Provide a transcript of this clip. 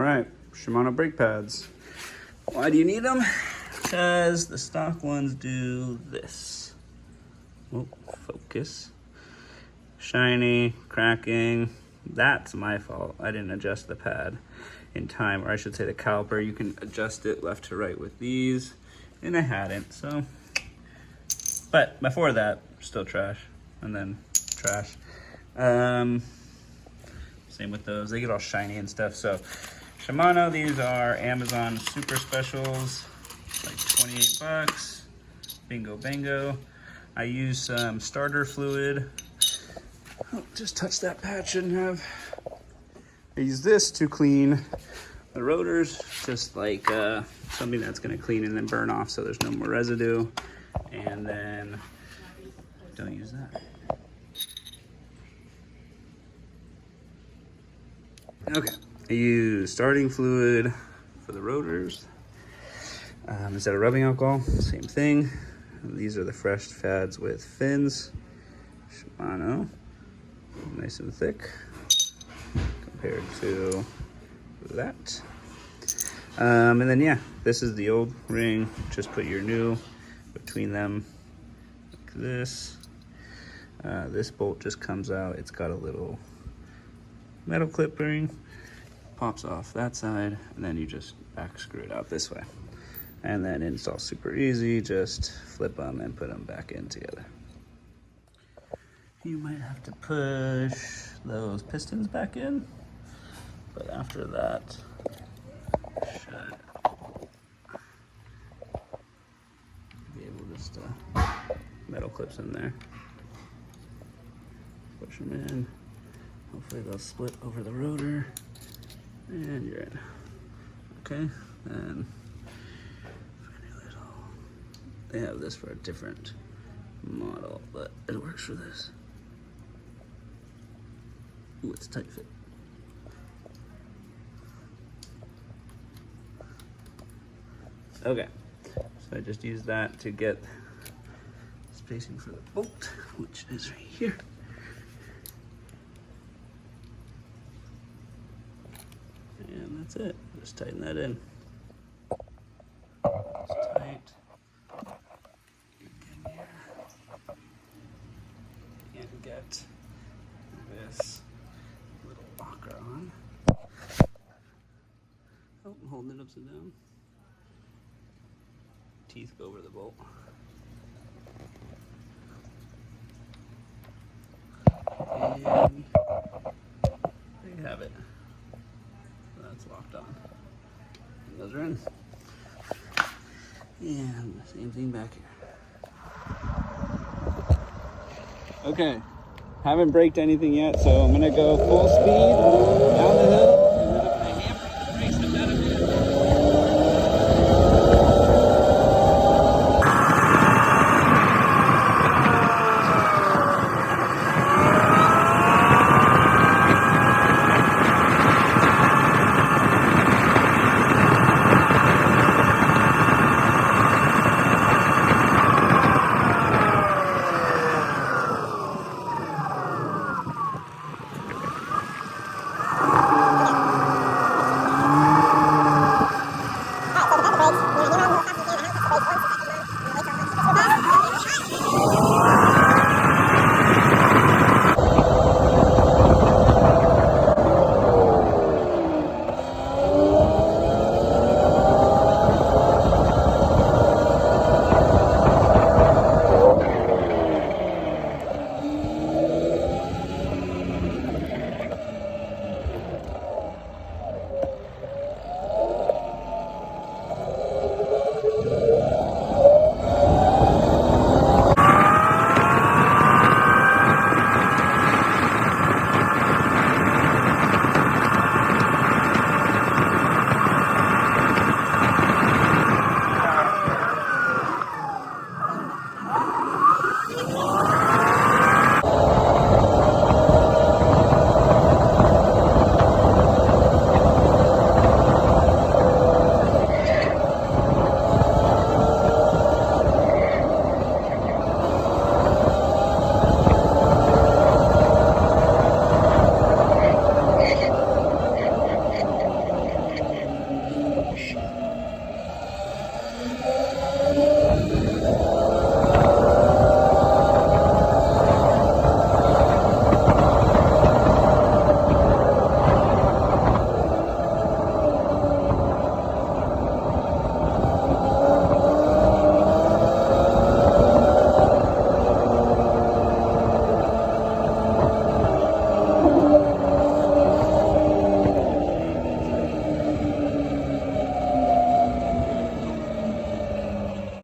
right, Shimano brake pads. Why do you need them? Because the stock ones do this. Oh, focus. Shiny, cracking. That's my fault. I didn't adjust the pad in time, or I should say the caliper. You can adjust it left to right with these, and I hadn't, so. But before that, still trash, and then trash. Same with those, they get all shiny and stuff. So Shimano, these are Amazon super specials, like 28 bucks, bingo bango. I use some starter fluid. Oh, just touch that pad, shouldn't have. I use this to clean the rotors, just like something that's gonna clean and then burn off so there's no more residue. And then, don't use that. Okay, I use starting fluid for the rotors. Instead of rubbing alcohol, same thing. And these are the fresh pads with fins. Shimano, nice and thick compared to that. And then yeah, this is the old ring. Just put your new between them like this. This bolt just comes out. It's got a little metal clip ring, pops off that side, and then you just back screw it out this way. And then install super easy, just flip them and put them back in together. You might have to push those pistons back in, but after that, should be able to just metal clips in there. Push them in. Hopefully they'll split over the rotor, and you're in. Okay, and they have this for a different model, but it works for this. Ooh, it's a tight fit. Okay, so I just used that to get spacing for the bolt, which is right here. And that's it. Just tighten that in. It's tight. In here. And get this little locker on. Oh, I'm holding it upside down. Teeth go over the bolt. And there you have it. That's locked on. And those are in. And the same thing back here. Okay, haven't braked anything yet, so I'm gonna go full speed down the hill.